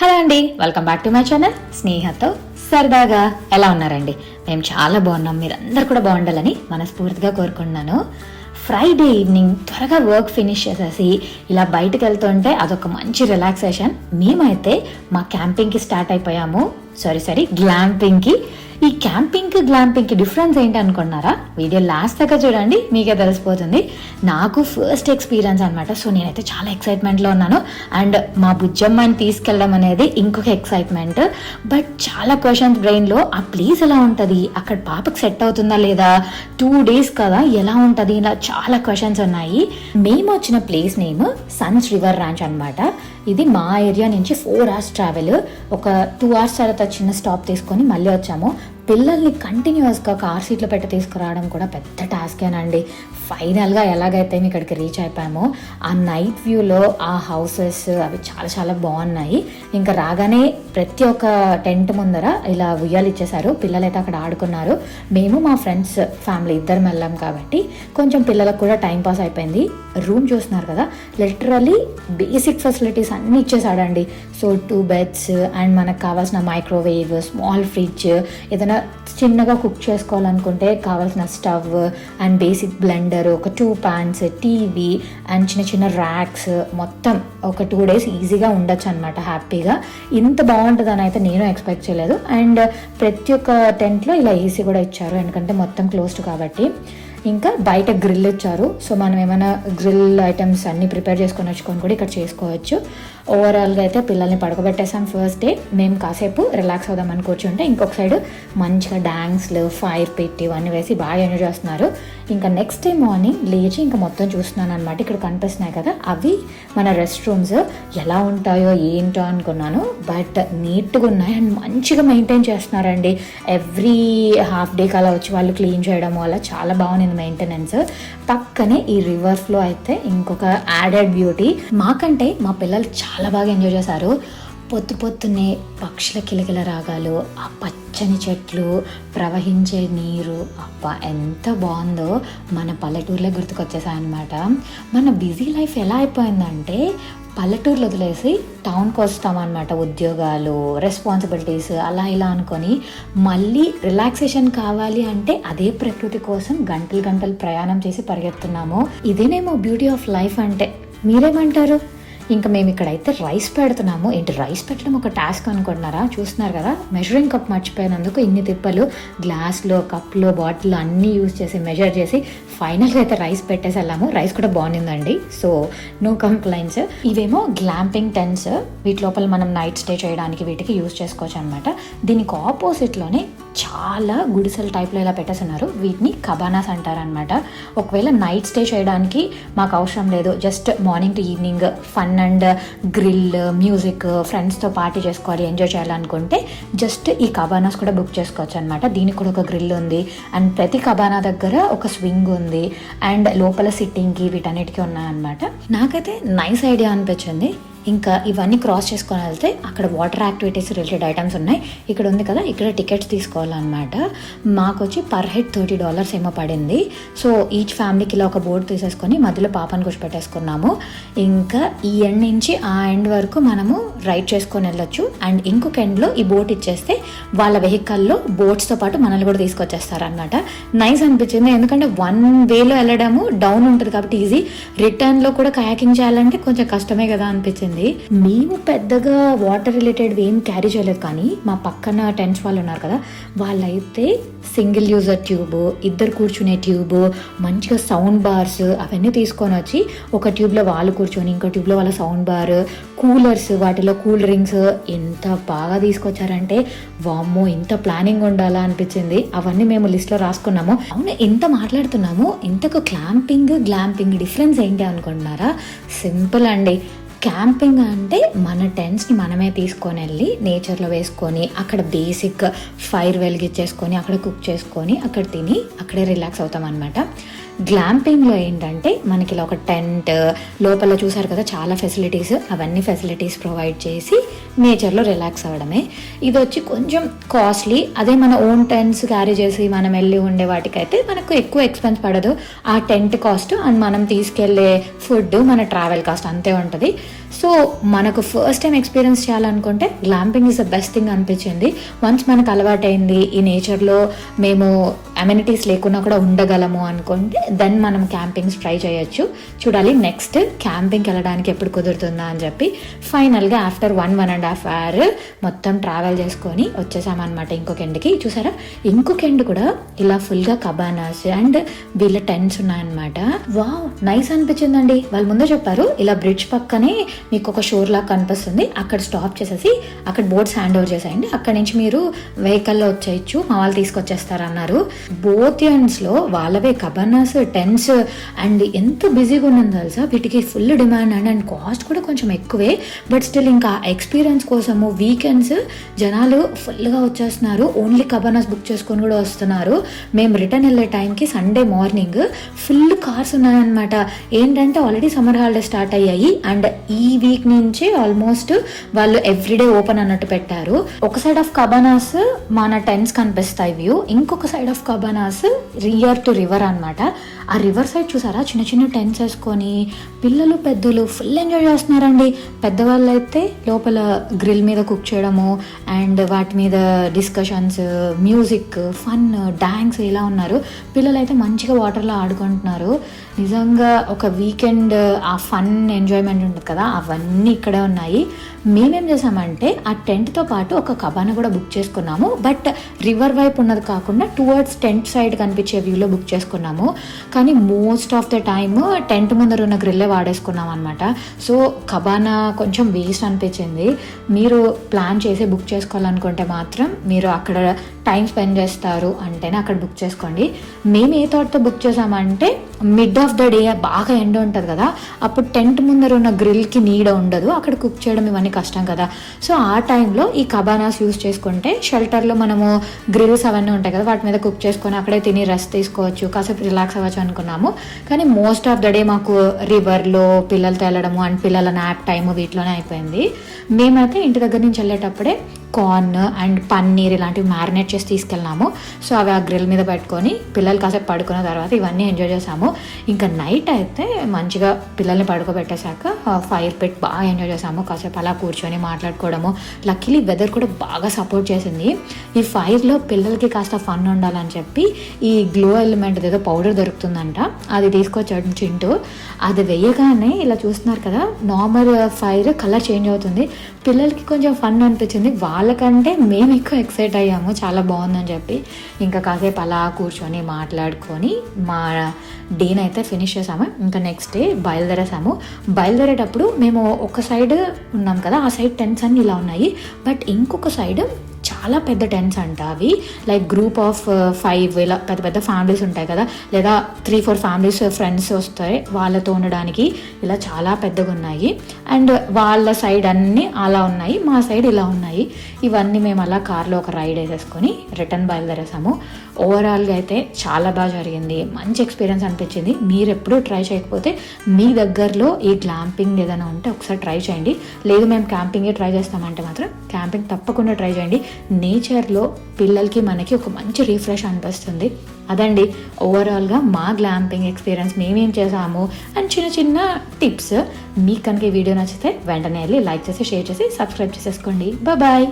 Hello అండి, welcome back to my channel స్నేహతో సరదాగా. ఎలా ఉన్నారండి? మేము చాలా బాగున్నాం. మీరందరూ కూడా బాగుండాలని మనస్ఫూర్తిగా కోరుకుంటున్నాను. ఫ్రైడే ఈవినింగ్ త్వరగా వర్క్ ఫినిష్ చేసేసి ఇలా బయటకు వెళ్తుంటే అదొక మంచి రిలాక్సేషన్. మేమైతే మా క్యాంపింగ్కి స్టార్ట్ అయిపోయాము. సారీ గ్లాంపింగ్కి. ఈ క్యాంపింగ్కి గ్లాంపింగ్కి డిఫరెన్స్ ఏంటి అనుకున్నారా? వీడియో లాస్ట్ దాకా చూడండి, మీకే తెలిసిపోతుంది. నాకు ఫస్ట్ ఎక్స్పీరియన్స్ అనమాట. సో నేనైతే చాలా ఎక్సైట్మెంట్లో ఉన్నాను. అండ్ మా బుజ్జమ్మని తీసుకెళ్ళడం అనేది ఇంకొక ఎక్సైట్మెంట్. బట్ చాలా క్వశ్చన్స్ బ్రెయిన్లో, ఆ ప్లేస్ ఎలా ఉంటుంది, అక్కడ పాపకు సెట్ అవుతుందా లేదా, 2 days కదా ఎలా ఉంటుంది, ఇలా చాలా క్వశ్చన్స్ ఉన్నాయి. మేము వచ్చిన place name Sons river ranch అనమాట. ఇది మా ఏరియా నుంచి 4 hours ట్రావెల్. ఒక 2 hours తర్వాత చిన్న స్టాప్ తీసుకొని మళ్ళీ వచ్చాము. పిల్లల్ని కంటిన్యూస్గా కార్ సీట్లో పెట్టి తీసుకురావడం కూడా పెద్ద టాస్కేనండి. ఫైనల్గా ఎలాగైతే ఇక్కడికి రీచ్ అయిపోయామో, ఆ నైట్ వ్యూలో ఆ హౌసెస్ అవి చాలా చాలా బాగున్నాయి. ఇంకా రాగానే ప్రతి ఒక్క టెంట్ ముందర ఇలా ఉయ్యాలు ఇచ్చేసారు. పిల్లలైతే అక్కడ ఆడుకున్నారు. మేము మా ఫ్రెండ్స్ ఫ్యామిలీ ఇద్దరం వెళ్ళాం కాబట్టి కొంచెం పిల్లలకు కూడా టైం పాస్ అయిపోయింది. రూమ్ చూస్తున్నారు కదా, లిటరల్లీ బేసిక్ ఫెసిలిటీస్ అన్నీ ఇచ్చేసాడండి. సో 2 beds అండ్ మనకు కావాల్సిన మైక్రోవేవ్, స్మాల్ ఫ్రిడ్జ్, ఏదైనా చిన్నగా కుక్ చేసుకోవాలనుకుంటే కావాల్సిన స్టవ్ అండ్ బేసిక్ బ్లెండర్, ఒక 2 pans, టీవీ అండ్ చిన్న చిన్న ర్యాక్స్, మొత్తం ఒక 2 days ఈజీగా ఉండొచ్చు అనమాట హ్యాపీగా. ఇంత బాగుంటుందని అయితే నేను ఎక్స్పెక్ట్ చేయలేదు. అండ్ ప్రతి ఒక్క టెంట్లో ఇలా ఏసీ కూడా ఇచ్చారు, ఎందుకంటే మొత్తం క్లోజ్డ్ కాబట్టి. ఇంకా బయట గ్రిల్ ఇచ్చారు. సో మనం ఏమైనా గ్రిల్ ఐటమ్స్ అన్నీ ప్రిపేర్ చేసుకొని వచ్చుకొని కూడా ఇక్కడ చేసుకోవచ్చు. ఓవరాల్గా అయితే పిల్లల్ని పడుకోబెట్టేసాం ఫస్ట్ డే. మేము కాసేపు రిలాక్స్ అవుదామని కూర్చుంటే ఇంకొక సైడ్ మంచిగా డాన్స్లు, ఫైర్ పెట్టి ఇవన్నీ వేసి బాగా ఎంజాయ్ చేస్తున్నారు. ఇంకా నెక్స్ట్ డే మార్నింగ్ లేచి ఇంకా మొత్తం చూస్తున్నాను అనమాట. ఇక్కడ కనిపిస్తున్నాయి కదా, అవి మన రెస్ట్ రూమ్స్. ఎలా ఉంటాయో ఏంటో అనుకున్నాను, బట్ నీట్గా ఉన్నాయి అండ్ మంచిగా మెయింటైన్ చేస్తున్నారండి. ఎవ్రీ హాఫ్ డేకి అలా వచ్చి వాళ్ళు క్లీన్ చేయడం వల్ల చాలా బాగుంది మెయింటెనెన్స్. పక్కనే ఈ రివర్ ఫ్లో అయితే ఇంకొక యాడెడ్ బ్యూటీ. మాకంటే మా పిల్లలు చాలా బాగా ఎంజాయ్ చేశారు. పొద్దున్నే పక్షుల కిలకిల రాగాలు, ఆ పచ్చని చెట్లు, ప్రవహించే నీరు, అబ్బా ఎంత బాగుందో. మన పల్లెటూరులే గుర్తుకొచ్చేసాయి అనమాట. మన బిజీ లైఫ్ ఎలా అయిపోయిందంటే పల్లెటూరులు వదిలేసి టౌన్కి వస్తామన్నమాట. ఉద్యోగాలు, రెస్పాన్సిబిలిటీస్ అలా ఇలా అనుకొని మళ్ళీ రిలాక్సేషన్ కావాలి అంటే అదే ప్రకృతి కోసం గంటలు ప్రయాణం చేసి పరిగెత్తున్నాము. ఇదేనేమో బ్యూటీ ఆఫ్ లైఫ్ అంటే. మీరేమంటారు? ఇంకా మేము ఇక్కడైతే రైస్ పెడుతున్నాము. ఏంటి రైస్ పెట్టడం ఒక టాస్క్ అనుకుంటున్నారా? చూస్తున్నారు కదా, మెజరింగ్ కప్ మర్చిపోయినందుకు ఇన్ని తిప్పలు. గ్లాస్లో, కప్లో, బాటిల్లో అన్నీ యూజ్ చేసి మెజర్ చేసి ఫైనల్గా అయితే రైస్ పెట్టేసి వెళ్ళాము. రైస్ కూడా బాగుండిందండి. So no complaints. ఇవేమో గ్లాంపింగ్ టెంట్స్. వీటి లోపల మనం నైట్ స్టే చేయడానికి వీటికి యూజ్ చేసుకోవచ్చు అనమాట. దీనికి ఆపోజిట్లోనే చాలా గుడిసెల టైప్లో ఇలా పెట్టేస్తున్నారు. వీటిని కబానాస్ అంటారనమాట. ఒకవేళ నైట్ స్టే చేయడానికి మాకు అవసరం లేదు, just morning to evening fun and grill, music, ఫ్రెండ్స్తో పార్టీ చేసుకోవాలి, ఎంజాయ్ చేయాలనుకుంటే జస్ట్ ఈ కబానాస్ కూడా బుక్ చేసుకోవచ్చు అనమాట. దీనికి కూడా ఒక గ్రిల్ ఉంది అండ్ ప్రతి కబానా దగ్గర ఒక స్వింగ్ ఉంది అండ్ లోపల సిట్టింగ్కి వీటన్నిటికీ ఉన్నాయన్నమాట. నాకైతే నైస్ ఐడియా అనిపించింది. ఇంకా ఇవన్నీ క్రాస్ చేసుకొని వెళ్తే అక్కడ వాటర్ యాక్టివిటీస్ రిలేటెడ్ ఐటమ్స్ ఉన్నాయి. ఇక్కడ ఉంది కదా, ఇక్కడ టికెట్స్ తీసుకోవాలన్నమాట. మాకు వచ్చి పర్ హెడ్ $30 ఏమో పడింది. సో ఈచ్ ఫ్యామిలీకి ఇలా ఒక బోర్డు తీసేసుకొని మధ్యలో పాపను కూర్చోపెట్టేసుకున్నాము. ఇంకా ఈ ఎండ్ నుంచి ఆ ఎండ్ వరకు మనము రైడ్ చేసుకొని వెళ్ళొచ్చు. అండ్ ఇంకొక ఎండ్లో ఈ బోట్ ఇచ్చేస్తే వాళ్ళ వెహికల్లో బోట్స్తో పాటు మనల్ని కూడా తీసుకొచ్చేస్తారనమాట. నైస్ అనిపించింది, ఎందుకంటే 1 వేలో వెళ్ళడము డౌన్ ఉంటుంది కాబట్టి ఈజీ. రిటర్న్లో కూడా కయాకింగ్ చేయాలంటే కొంచెం కష్టమే కదా అనిపించింది. మేము పెద్దగా వాటర్ రిలేటెడ్ ఏం క్యారీ చేయలేదు, కానీ మా పక్కన టెంట్స్ వాళ్ళు ఉన్నారు కదా, వాళ్ళైతే సింగిల్ యూజర్ ట్యూబ్, ఇద్దరు కూర్చునే ట్యూబ్, మంచిగా సౌండ్ బార్స్ అవన్నీ తీసుకొని వచ్చి ఒక ట్యూబ్లో వాళ్ళు కూర్చొని ఇంకో ట్యూబ్లో వాళ్ళ సౌండ్ బార్, కూలర్స్, వాటిలో కూల్ డ్రింక్స్ ఎంత బాగా తీసుకొచ్చారంటే వామ్మో ఇంత ప్లానింగ్ ఉండాలా అనిపించింది. అవన్నీ మేము లిస్ట్లో రాసుకున్నాము. అవును, ఎంత మాట్లాడుతున్నాము, ఇంతకు గ్లాంపింగ్ డిఫరెన్స్ ఏంటి అనుకుంటున్నారా? సింపుల్ అండి. క్యాంపింగ్ అంటే మన టెంట్స్ని మనమే తీసుకొని వెళ్ళి నేచర్లో వేసుకొని అక్కడ బేసిక్ ఫైర్ వెలిగించేసుకొని అక్కడ కుక్ చేసుకొని అక్కడ తిని అక్కడే రిలాక్స్ అవుతాం అనమాట. గ్లాంపింగ్లో ఏంటంటే మనకి ఇలా ఒక టెంట్ లోపల చూసారు కదా చాలా ఫెసిలిటీస్, అవన్నీ ఫెసిలిటీస్ ప్రొవైడ్ చేసి నేచర్లో రిలాక్స్ అవ్వడమే. ఇది వచ్చి కొంచెం కాస్ట్లీ. అదే మన ఓన్ టెంట్స్ క్యారీ చేసి మనం వెళ్ళి ఉండే వాటికైతే మనకు ఎక్కువ ఎక్స్పెన్స్ పడదు. ఆ టెంట్ కాస్ట్ అండ్ మనం తీసుకెళ్లే ఫుడ్, మన ట్రావెల్ కాస్ట్ అంతే ఉంటుంది. సో మనకు ఫస్ట్ టైం ఎక్స్పీరియన్స్ చేయాలనుకుంటే గ్లాంపింగ్ ఈజ్ ద బెస్ట్ థింగ్ అనిపించింది. వన్స్ మనకు అలవాటైంది, ఈ నేచర్లో మేము అమ్యూనిటీస్ లేకున్నా కూడా ఉండగలము అనుకుంటే దెన్ మనం క్యాంపింగ్స్ ట్రై చేయొచ్చు. చూడాలి నెక్స్ట్ క్యాంపింగ్కి వెళ్ళడానికి ఎప్పుడు కుదురుతుందా అని చెప్పి. ఫైనల్గా ఆఫ్టర్ 1.5 hour మొత్తం ట్రావెల్ చేసుకొని వచ్చేసామన్నమాట ఇంకొక ఎండ్కి. చూసారా, ఇంకొక ఎండ్ కూడా ఇలా ఫుల్గా కబానాస్ అండ్ వీళ్ళ టెంట్స్ ఉన్నాయన్నమాట. వావ్, నైస్ అనిపించిందండి. వాళ్ళు ముందే చెప్పారు ఇలా బ్రిడ్జ్ పక్కనే మీకు ఒక షోర్ లాగా కనిపిస్తుంది, అక్కడ స్టాప్ చేసేసి అక్కడ బోట్స్ హ్యాండ్ ఓవర్ చేసేయండి, అక్కడ నుంచి మీరు వెహికల్లో వచ్చేయచ్చు, మా వాళ్ళు తీసుకొచ్చేస్తారన్నారు. బోత్ ఎండ్స్లో వాళ్ళవే కబానాస్, టెంట్స్ అండ్ ఎంత బిజీగా ఉన్నది తెలుసా. వీటికి ఫుల్ డిమాండ్ అండ్ కాస్ట్ కూడా కొంచెం ఎక్కువే. బట్ స్టిల్ ఇంకా ఎక్స్పీరియన్స్ కోసము వీకెండ్స్ జనాలు ఫుల్గా వచ్చేస్తున్నారు. ఓన్లీ కబానాస్ బుక్ చేసుకొని కూడా వస్తున్నారు. మేము రిటర్న్ వెళ్ళే టైంకి సండే మార్నింగ్ ఫుల్ కార్స్ ఉన్నాయన్నమాట. ఏంటంటే ఆల్రెడీ సమ్మర్ హాలిడేస్ స్టార్ట్ అయ్యాయి అండ్ ఈ వీక్ నుంచి ఆల్మోస్ట్ వాళ్ళు ఎవ్రీడే ఓపెన్ అన్నట్టు పెట్టారు. ఒక సైడ్ ఆఫ్ కబానాస్ మన టెంట్స్ కనిపిస్తాయి వ్యూ, ఇంకొక side of cabanas rear to river అనమాట. ఆ రివర్ సైడ్ చూసారా చిన్న చిన్న టెంట్స్ వేసుకొని పిల్లలు పెద్దలు ఫుల్ ఎంజాయ్ చేస్తున్నారండి. పెద్దవాళ్ళు అయితే లోపల గ్రిల్ మీద కుక్ చేయడము అండ్ వాటి మీద డిస్కషన్స్, మ్యూజిక్, ఫన్, డాన్స్ ఇలా ఉన్నారు. పిల్లలు అయితే మంచిగా వాటర్లో ఆడుకుంటున్నారు. నిజంగా ఒక వీకెండ్ ఆ ఫన్ ఎంజాయ్మెంట్ ఉంటుంది కదా, అవన్నీ ఇక్కడే ఉన్నాయి. మేమేం చేసామంటే ఆ టెంట్తో పాటు ఒక కబానా కూడా బుక్ చేసుకున్నాము. బట్ రివర్ వైపు ఉన్నది కాకుండా టువర్డ్స్ టెంట్ సైడ్ కనిపించే వ్యూలో బుక్ చేసుకున్నాము. కానీ most of the time tent ముందర ఉన్న గ్రిల్లే వాడేసుకున్నాం అనమాట. సో కబానా కొంచెం వేస్ట్ అనిపించింది. మీరు ప్లాన్ చేసి బుక్ చేసుకోవాలనుకుంటే మాత్రం మీరు అక్కడ టైం స్పెండ్ చేస్తారు అంటేనే అక్కడ బుక్ చేసుకోండి. మేము ఏ థాట్తో బుక్ చేసామంటే మిడ్ ఆఫ్ ద డే బాగా ఎండ ఉంటుంది కదా, అప్పుడు టెంట్ ముందర ఉన్న గ్రిల్కి నీడ ఉండదు, అక్కడ కుక్ చేయడం ఇవన్నీ కష్టం కదా. సో ఆ టైంలో ఈ కబానాస్ యూస్ చేసుకుంటే షెల్టర్లో మనము గ్రిల్స్ అవన్నీ ఉంటాయి కదా, వాటి మీద కుక్ చేసుకొని అక్కడే తిని రెస్ట్ తీసుకోవచ్చు, కాసేపు రిలాక్స్ అవ్వచ్చు అనుకున్నాము. కానీ మోస్ట్ ఆఫ్ ద డే మాకు రివర్లో పిల్లలతో వెళ్ళడము అండ్ పిల్లల నాప్ టైము వీటిలోనే అయిపోయింది. మేమైతే ఇంటి దగ్గర నుంచి వెళ్ళేటప్పుడే కార్న్ అండ్ పన్నీర్ ఇలాంటివి మ్యారినేట్ చేసి తీసుకెళ్ళినాము. సో అవి ఆ గ్రిల్ మీద పెట్టుకొని పిల్లలు కాసేపు పడుకున్న తర్వాత ఇవన్నీ ఎంజాయ్ చేసాము. ఇంకా నైట్ అయితే మంచిగా పిల్లల్ని పడుకోబెట్టేశాక ఫైర్ పెట్టి బాగా ఎంజాయ్ చేసాము. కాసేపు అలా కూర్చొని మాట్లాడుకోవడము. లక్కీలీ వెదర్ కూడా బాగా సపోర్ట్ చేసింది. ఈ ఫైర్లో పిల్లలకి కాస్త ఫన్ ఉండాలని చెప్పి ఈ గ్లో ఎలిమెంట్ ఏదో పౌడర్ దొరుకుతుందంట, అది తీసుకొచ్చాడు చింటూ. అది వేయగానే ఇలా చూస్తున్నారు కదా, నార్మల్ ఫైర్ కలర్ చేంజ్ అవుతుంది. పిల్లలకి కొంచెం ఫన్ అనిపించింది, వాళ్ళకంటే మేము ఎక్కువ ఎక్సైట్ అయ్యాము, చాలా బాగుందని చెప్పి. ఇంకా కాసేపు అలా కూర్చొని మాట్లాడుకొని మా డేని అయితే ఫినిష్ చేసాము. ఇంకా నెక్స్ట్ డే బయలుదేరేసాము. బయలుదేరేటప్పుడు మేము ఒక సైడ్ ఉన్నాం కదా, ఆ సైడ్ టెంట్స్ అన్నీ ఇలా ఉన్నాయి. బట్ ఇంకొక సైడ్ చాలా పెద్ద టెంట్స్ అంట. అవి లైక్ గ్రూప్ ఆఫ్ 5 ఇలా పెద్ద పెద్ద ఫ్యామిలీస్ ఉంటాయి కదా, లేదా 3-4 ఫ్యామిలీస్ ఫ్రెండ్స్ వస్తాయి వాళ్ళతో ఉండడానికి, ఇలా చాలా పెద్దగా ఉన్నాయి. అండ్ వాళ్ళ సైడ్ అన్నీ అలా ఉన్నాయి, మా సైడ్ ఇలా ఉన్నాయి. ఇవన్నీ మేము అలా కార్లో ఒక రైడ్ వేసేసుకొని రిటర్న్ బయలుదేరేసాము. ఓవరాల్గా అయితే చాలా బాగా జరిగింది, మంచి ఎక్స్పీరియన్స్ అనిపించింది. మీరు ఎప్పుడూ ట్రై చేయకపోతే మీ దగ్గరలో ఈ గ్లాంపింగ్ ఏదైనా ఉంటే ఒకసారి ట్రై చేయండి. లేదు మేము క్యాంపింగే ట్రై చేస్తామంటే మాత్రం క్యాంపింగ్ తప్పకుండా ట్రై చేయండి. నేచర్లో పిల్లలకి మనకి ఒక మంచి రిఫ్రెష్ అనిపిస్తుంది. అదండి ఓవరాల్గా మా గ్లాంపింగ్ ఎక్స్పీరియన్స్, మేమేం చేసాము అండ్ చిన్న చిన్న టిప్స్. మీకు కనుక ఈ వీడియో నచ్చితే వెంటనే వెళ్ళి లైక్ చేసి, షేర్ చేసి, సబ్స్క్రైబ్ చేసేసుకోండి. బాయ్.